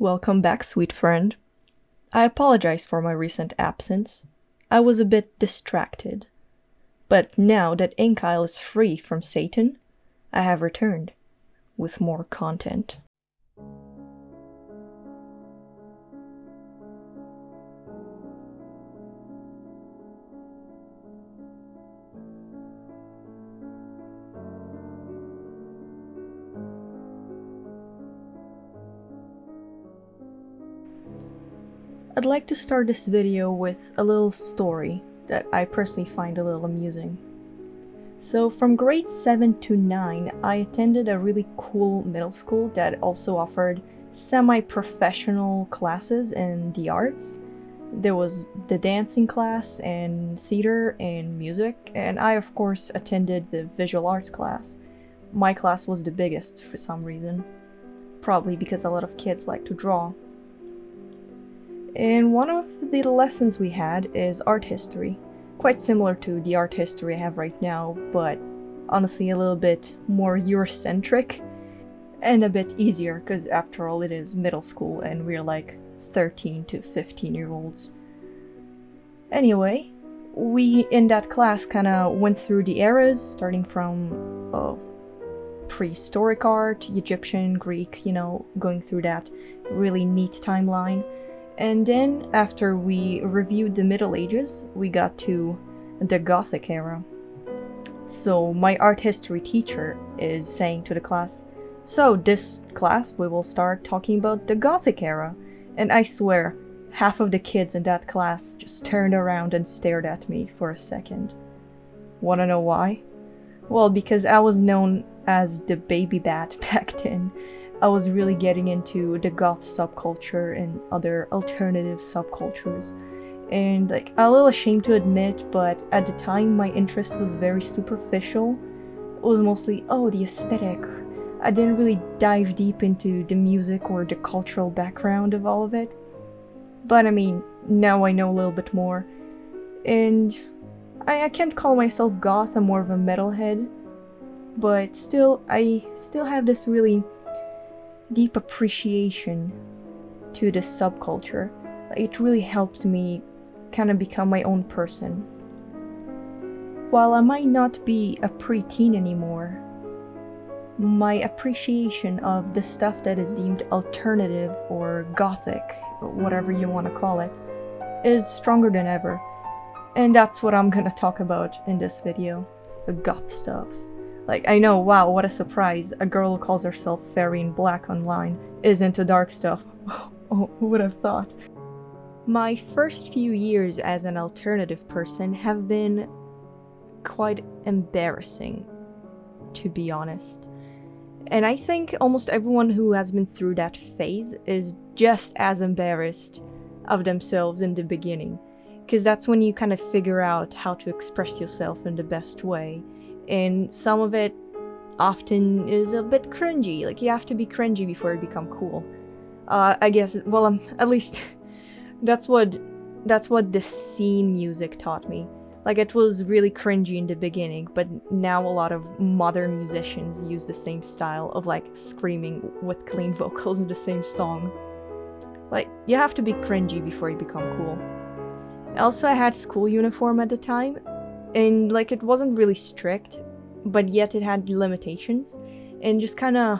Welcome back, sweet friend. I apologize for my recent absence. I was a bit distracted. But now that Enkyle is free from Satan, I have returned with more content. I'd like to start this video with a little story that I personally find a little amusing. So from grade 7 to 9, I attended a really cool middle school that also offered semi-professional classes in the arts. There was the dancing class and theater and music, and I of course attended the visual arts class. My class was the biggest for some reason, probably because a lot of kids like to draw. And one of the lessons we had is art history. Quite similar to the art history I have right now, but honestly a little bit more Eurocentric and a bit easier, because after all it is middle school and we're like 13 to 15-year-olds. Anyway, we in that class kinda went through the eras, starting from prehistoric art, Egyptian, Greek, going through that really neat timeline. And then, after we reviewed the Middle Ages, we got to the Gothic era. So my art history teacher is saying to the class, "So this class we will start talking about the Gothic era." And I swear, half of the kids in that class just turned around and stared at me for a second. Wanna know why? Well, because I was known as the baby bat back then. I was really getting into the goth subculture and other alternative subcultures. And a little ashamed to admit, but at the time my interest was very superficial. It was mostly, the aesthetic. I didn't really dive deep into the music or the cultural background of all of it. But I mean, now I know a little bit more. And I can't call myself goth, I'm more of a metalhead. But I still have this really deep appreciation to this subculture. It really helped me kind of become my own person. While I might not be a preteen anymore, my appreciation of the stuff that is deemed alternative or gothic, whatever you want to call it, is stronger than ever. And that's what I'm gonna talk about in this video, the goth stuff. I know, wow, what a surprise. A girl who calls herself Fairy in Black online is into dark stuff. Oh, who would have thought? My first few years as an alternative person have been quite embarrassing, to be honest. And I think almost everyone who has been through that phase is just as embarrassed of themselves in the beginning. Because that's when you kind of figure out how to express yourself in the best way. And some of it often is a bit cringy. You have to be cringy before you become cool. I guess, at least that's what the scene music taught me. It was really cringy in the beginning, but now a lot of modern musicians use the same style of screaming with clean vocals in the same song. You have to be cringy before you become cool. Also, I had school uniform at the time, and it wasn't really strict, but yet it had limitations, and just kind of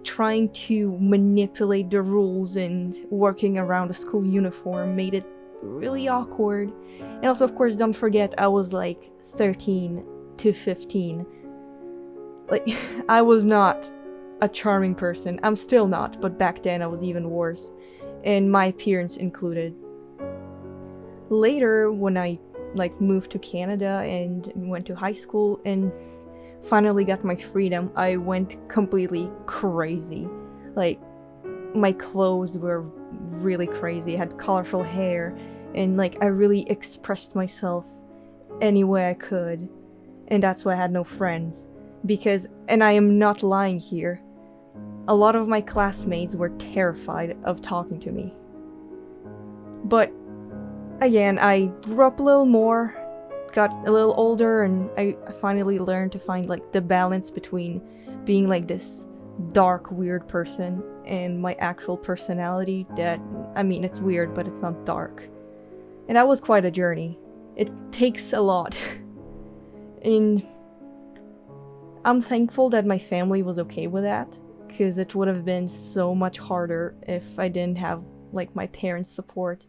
trying to manipulate the rules and working around a school uniform made it really awkward. And also, of course, don't forget I was 13 to 15. I was not a charming person. I'm still not, but back then I was even worse, and my appearance included. Later, when I moved to Canada and went to high school and finally got my freedom, I went completely crazy. My clothes were really crazy. I had colorful hair, and I really expressed myself any way I could. And that's why I had no friends. Because, and I am not lying here, a lot of my classmates were terrified of talking to me. But again, I grew up a little more, got a little older, and I finally learned to find the balance between being this dark, weird person and my actual personality that, I mean, it's weird, but it's not dark. And that was quite a journey. It takes a lot. And I'm thankful that my family was okay with that, because it would have been so much harder if I didn't have, like, my parents' support.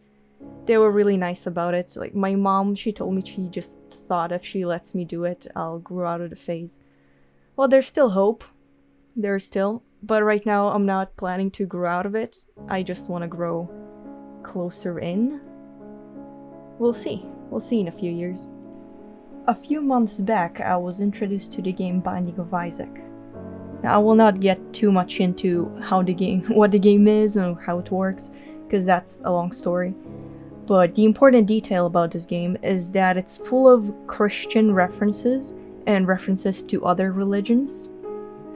They were really nice about it. Like, my mom, she told me she just thought if she lets me do it, I'll grow out of the phase. Well, there's still hope. There's still. But right now, I'm not planning to grow out of it. I just want to grow closer in. We'll see. We'll see in a few years. A few months back, I was introduced to the game Binding of Isaac. Now, I will not get too much into what the game is and how it works, because that's a long story. But the important detail about this game is that it's full of Christian references and references to other religions.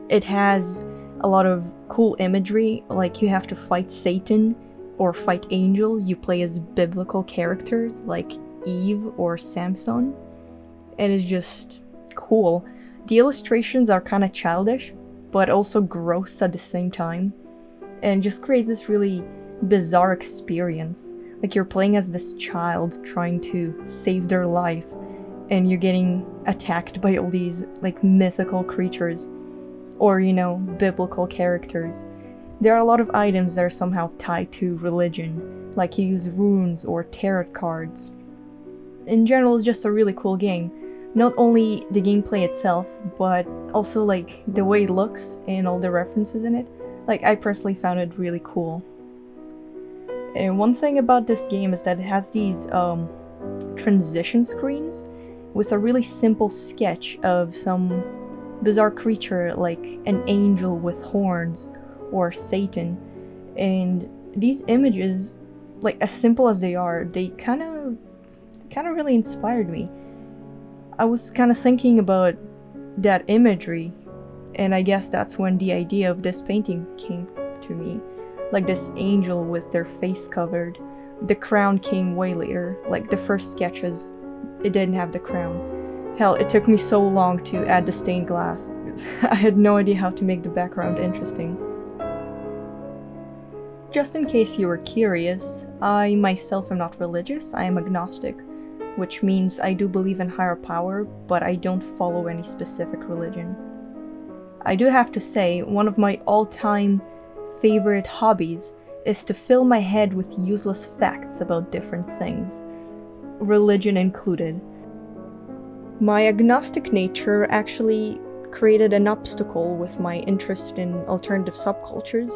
It has a lot of cool imagery, like you have to fight Satan or fight angels. You play as biblical characters like Eve or Samson, and it's just cool. The illustrations are kind of childish, but also gross at the same time, and just creates this really bizarre experience. Like you're playing as this child trying to save their life, and you're getting attacked by all these like mythical creatures, or biblical characters. There are a lot of items that are somehow tied to religion, like you use runes or tarot cards. In general, it's just a really cool game. Not only the gameplay itself, but also like the way it looks and all the references in it. Like, I personally found it really cool. And one thing about this game is that it has these transition screens with a really simple sketch of some bizarre creature like an angel with horns or Satan. And these images, like as simple as they are, they kind of really inspired me. I was kind of thinking about that imagery, and I guess that's when the idea of this painting came to me. Like this angel with their face covered. The crown came way later. Like the first sketches, it didn't have the crown. Hell, it took me so long to add the stained glass. I had no idea how to make the background interesting. Just in case you were curious, I myself am not religious. I am agnostic, which means I do believe in higher power, but I don't follow any specific religion. I do have to say, one of my all-time favorite hobbies is to fill my head with useless facts about different things, religion included. My agnostic nature actually created an obstacle with my interest in alternative subcultures,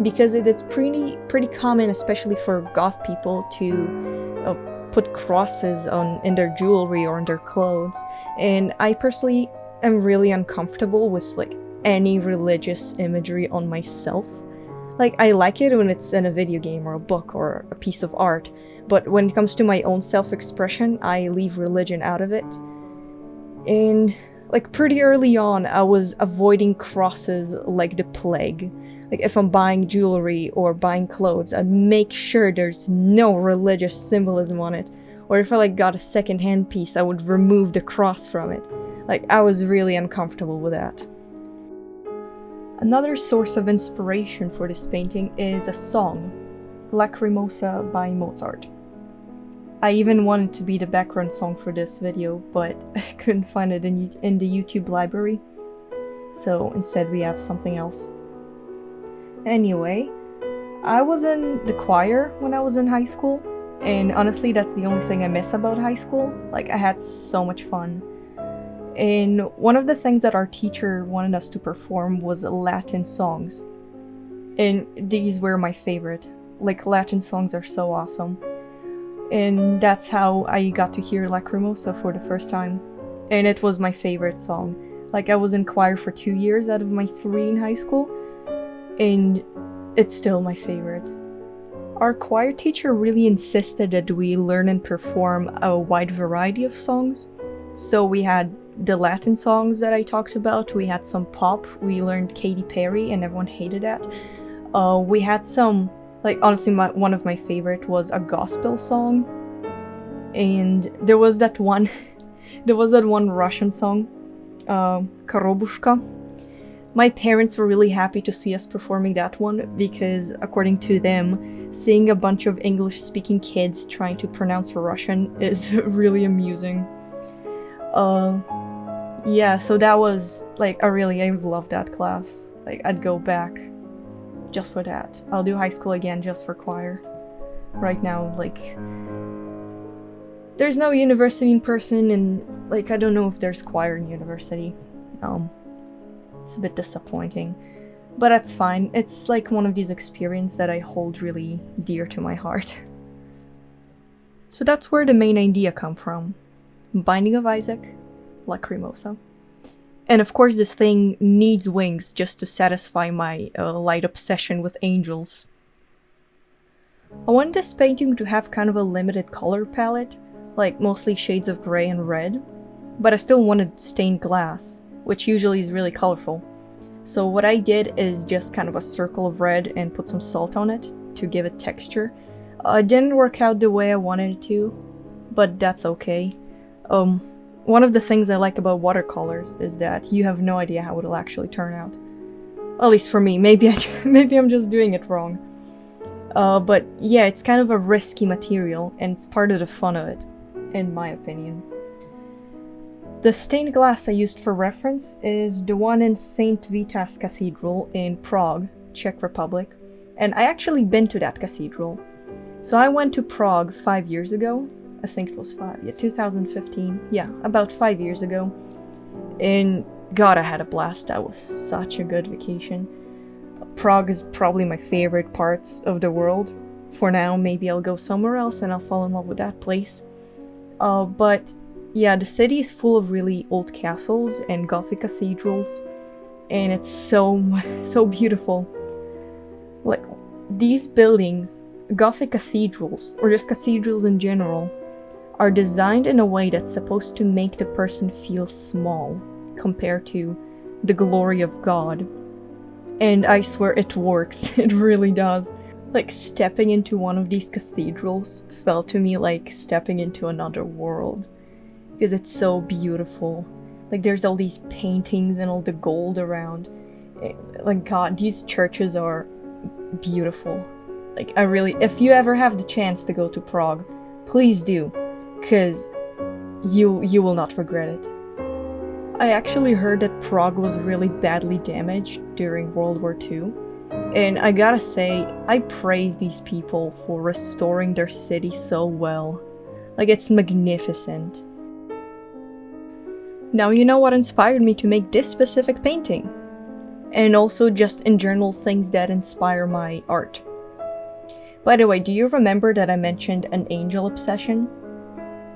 because it is pretty common, especially for goth people, to put crosses in their jewelry or in their clothes, and I personally am really uncomfortable with like any religious imagery on myself. Like, I like it when it's in a video game or a book or a piece of art, but when it comes to my own self-expression, I leave religion out of it. And like pretty early on, I was avoiding crosses like the plague. Like if I'm buying jewelry or buying clothes, I'd make sure there's no religious symbolism on it. Or if I like got a second-hand piece, I would remove the cross from it. Like, I was really uncomfortable with that. Another source of inspiration for this painting is a song, Lacrimosa by Mozart. I even wanted to be the background song for this video, but I couldn't find it in the YouTube library. So instead we have something else. Anyway, I was in the choir when I was in high school, and honestly that's the only thing I miss about high school. Like, I had so much fun. And one of the things that our teacher wanted us to perform was Latin songs. And these were my favorite. Like, Latin songs are so awesome. And that's how I got to hear Lacrimosa for the first time. And it was my favorite song. Like, I was in choir for 2 years out of my 3 in high school, and it's still my favorite. Our choir teacher really insisted that we learn and perform a wide variety of songs. So we had the Latin songs that I talked about, we had some pop, we learned Katy Perry and everyone hated that. We had some, like, honestly one of my favorite was a gospel song. And there was that one Russian song, Korobushka. My parents were really happy to see us performing that one because, according to them, seeing a bunch of English-speaking kids trying to pronounce Russian is really amusing. Yeah, so that was, like, I loved that class. Like, I'd go back just for that. I'll do high school again just for choir. Right now, like, there's no university in person, and, like, I don't know if there's choir in university. It's a bit disappointing. But that's fine. It's, like, one of these experiences that I hold really dear to my heart. So that's where the main idea come from. Binding of Isaac, Lacrimosa. And of course this thing needs wings just to satisfy my light obsession with angels. I wanted this painting to have kind of a limited color palette, like mostly shades of gray and red, but I still wanted stained glass, which usually is really colorful. So what I did is just kind of a circle of red and put some salt on it to give it texture. It didn't work out the way I wanted it to, but that's okay. One of the things I like about watercolors is that you have no idea how it'll actually turn out. At least for me. Maybe I'm just doing it wrong. But yeah, it's kind of a risky material, and it's part of the fun of it, in my opinion. The stained glass I used for reference is the one in St. Vitas Cathedral in Prague, Czech Republic, and I actually been to that cathedral. So I went to Prague 5 years ago. I think it was 2015. Yeah, about 5 years ago. And God, I had a blast. That was such a good vacation. Prague is probably my favorite parts of the world. For now, maybe I'll go somewhere else and I'll fall in love with that place. But yeah, the city is full of really old castles and Gothic cathedrals. And it's so beautiful. Like, these buildings, Gothic cathedrals, or just cathedrals in general, are designed in a way that's supposed to make the person feel small compared to the glory of God. And I swear it works, it really does. Like, stepping into one of these cathedrals felt to me like stepping into another world. Because it's so beautiful. Like, there's all these paintings and all the gold around. Like, God, these churches are beautiful. Like, if you ever have the chance to go to Prague, please do. Because you will not regret it. I actually heard that Prague was really badly damaged during World War II, and I gotta say, I praise these people for restoring their city so well. Like, it's magnificent. Now you know what inspired me to make this specific painting, and also just in general things that inspire my art. By the way, do you remember that I mentioned an angel obsession?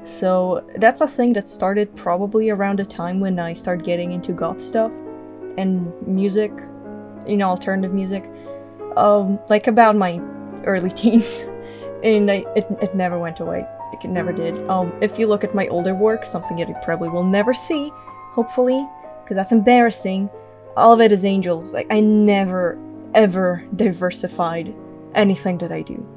So that's a thing that started probably around the time when I started getting into goth stuff and music, alternative music, like about my early teens, and it never went away. Like, it never did. If you look at my older work, something that you probably will never see, hopefully, because that's embarrassing, all of it is angels. Like, I never ever diversified anything that I do.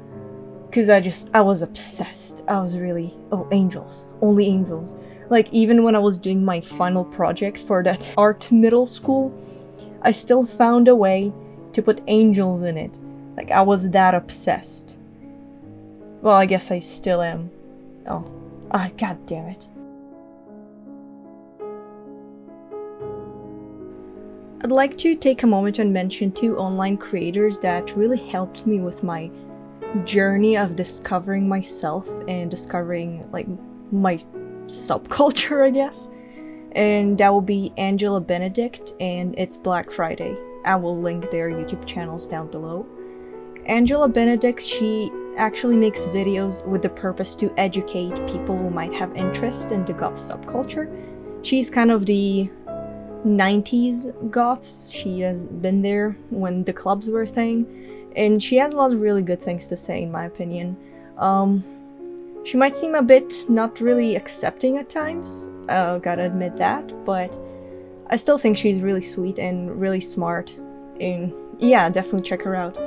Because I was obsessed. I was really, angels. Only angels. Like, even when I was doing my final project for that art middle school, I still found a way to put angels in it. Like, I was that obsessed. Well, I guess I still am. God damn it. I'd like to take a moment and mention 2 online creators that really helped me with my journey of discovering myself and discovering, like, my subculture, I guess. And that will be Angela Benedict and It's Black Friday. I will link their YouTube channels down below. Angela Benedict, she actually makes videos with the purpose to educate people who might have interest in the goth subculture. She's kind of the 90s goths. She has been there when the clubs were a thing. And she has a lot of really good things to say, in my opinion. She might seem a bit not really accepting at times, gotta admit that, but I still think she's really sweet and really smart, and yeah, definitely check her out.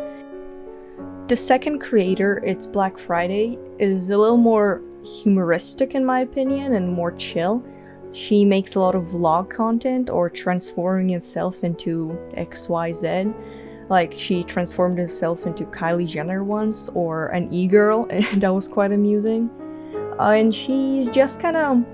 The second creator, It's Black Friday, is a little more humoristic in my opinion and more chill. she makes a lot of vlog content or transforming itself into XYZ. Like, she transformed herself into Kylie Jenner once, or an e-girl, and that was quite amusing. And she's just kind of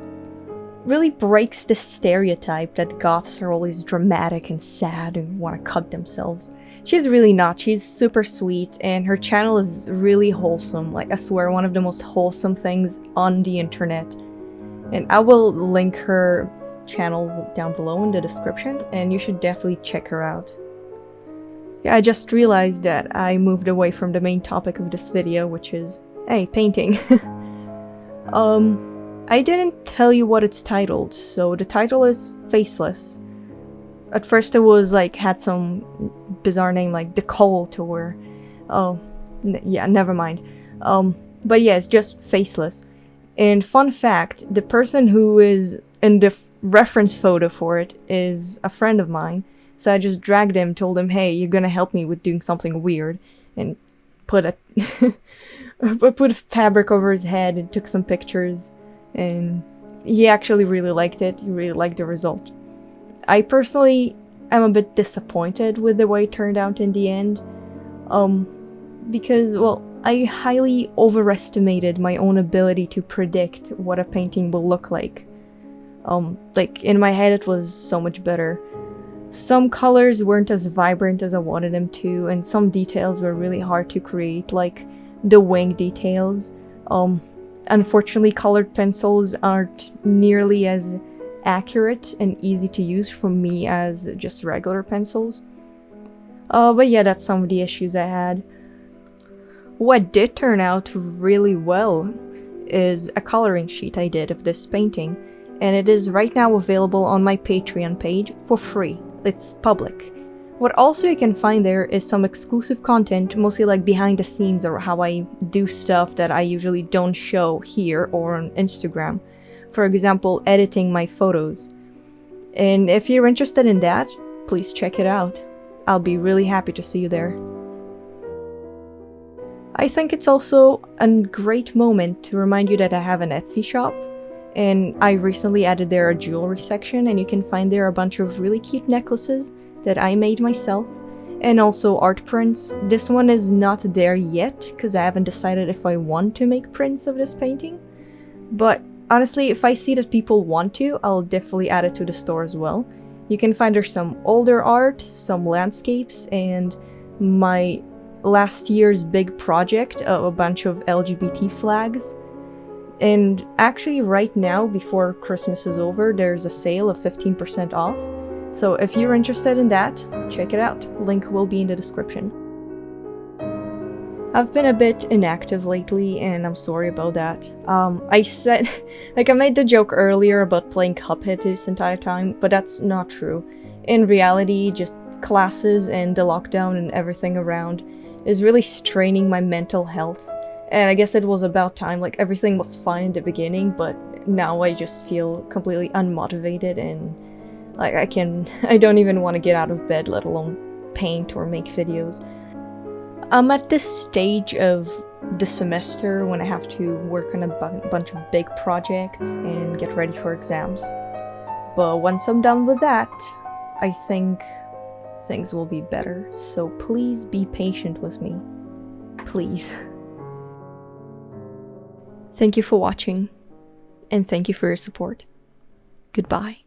really breaks the stereotype that goths are always dramatic and sad and want to cut themselves. She's really not. She's super sweet, and her channel is really wholesome. Like, I swear, one of the most wholesome things on the internet. And I will link her channel down below in the description, and you should definitely check her out. Yeah, I just realized that I moved away from the main topic of this video, which is, hey, painting. I didn't tell you what it's titled, so the title is Faceless. At first it was like, had some bizarre name like The Coal Tour. Oh, yeah, never mind. But yeah, it's just Faceless. And fun fact, the person who is in the reference photo for it is a friend of mine. So I just dragged him, told him, hey, you're gonna help me with doing something weird. And put a put a fabric over his head and took some pictures. And he actually really liked it. He really liked the result. I personally am a bit disappointed with the way it turned out in the end. Because, well, I highly overestimated my own ability to predict what a painting will look like. Like, in my head it was so much better. Some colors weren't as vibrant as I wanted them to, and some details were really hard to create, like the wing details. Unfortunately, colored pencils aren't nearly as accurate and easy to use for me as just regular pencils. But yeah, that's some of the issues I had. What did turn out really well is a coloring sheet I did of this painting, and it is right now available on my Patreon page for free. It's public. What also you can find there is some exclusive content, mostly like behind the scenes or how I do stuff that I usually don't show here or on Instagram. For example, editing my photos. And if you're interested in that, please check it out. I'll be really happy to see you there. I think it's also a great moment to remind you that I have an Etsy shop. And I recently added there a jewelry section, and you can find there a bunch of really cute necklaces that I made myself, and also art prints. This one is not there yet, because I haven't decided if I want to make prints of this painting. But honestly, if I see that people want to, I'll definitely add it to the store as well. You can find there some older art, some landscapes, and my last year's big project of a bunch of LGBT flags. And actually right now, before Christmas is over, there's a sale of 15% off. So if you're interested in that, check it out. Link will be in the description. I've been a bit inactive lately, and I'm sorry about that. I said, like, I made the joke earlier about playing Cuphead this entire time, but that's not true. In reality, just classes and the lockdown and everything around is really straining my mental health. And I guess it was about time. Like, everything was fine in the beginning, but now I just feel completely unmotivated, and like I don't even want to get out of bed, let alone paint or make videos. I'm at this stage of the semester when I have to work on a bunch of big projects and get ready for exams. But once I'm done with that, I think things will be better. So please be patient with me. Please. Thank you for watching, and thank you for your support. Goodbye.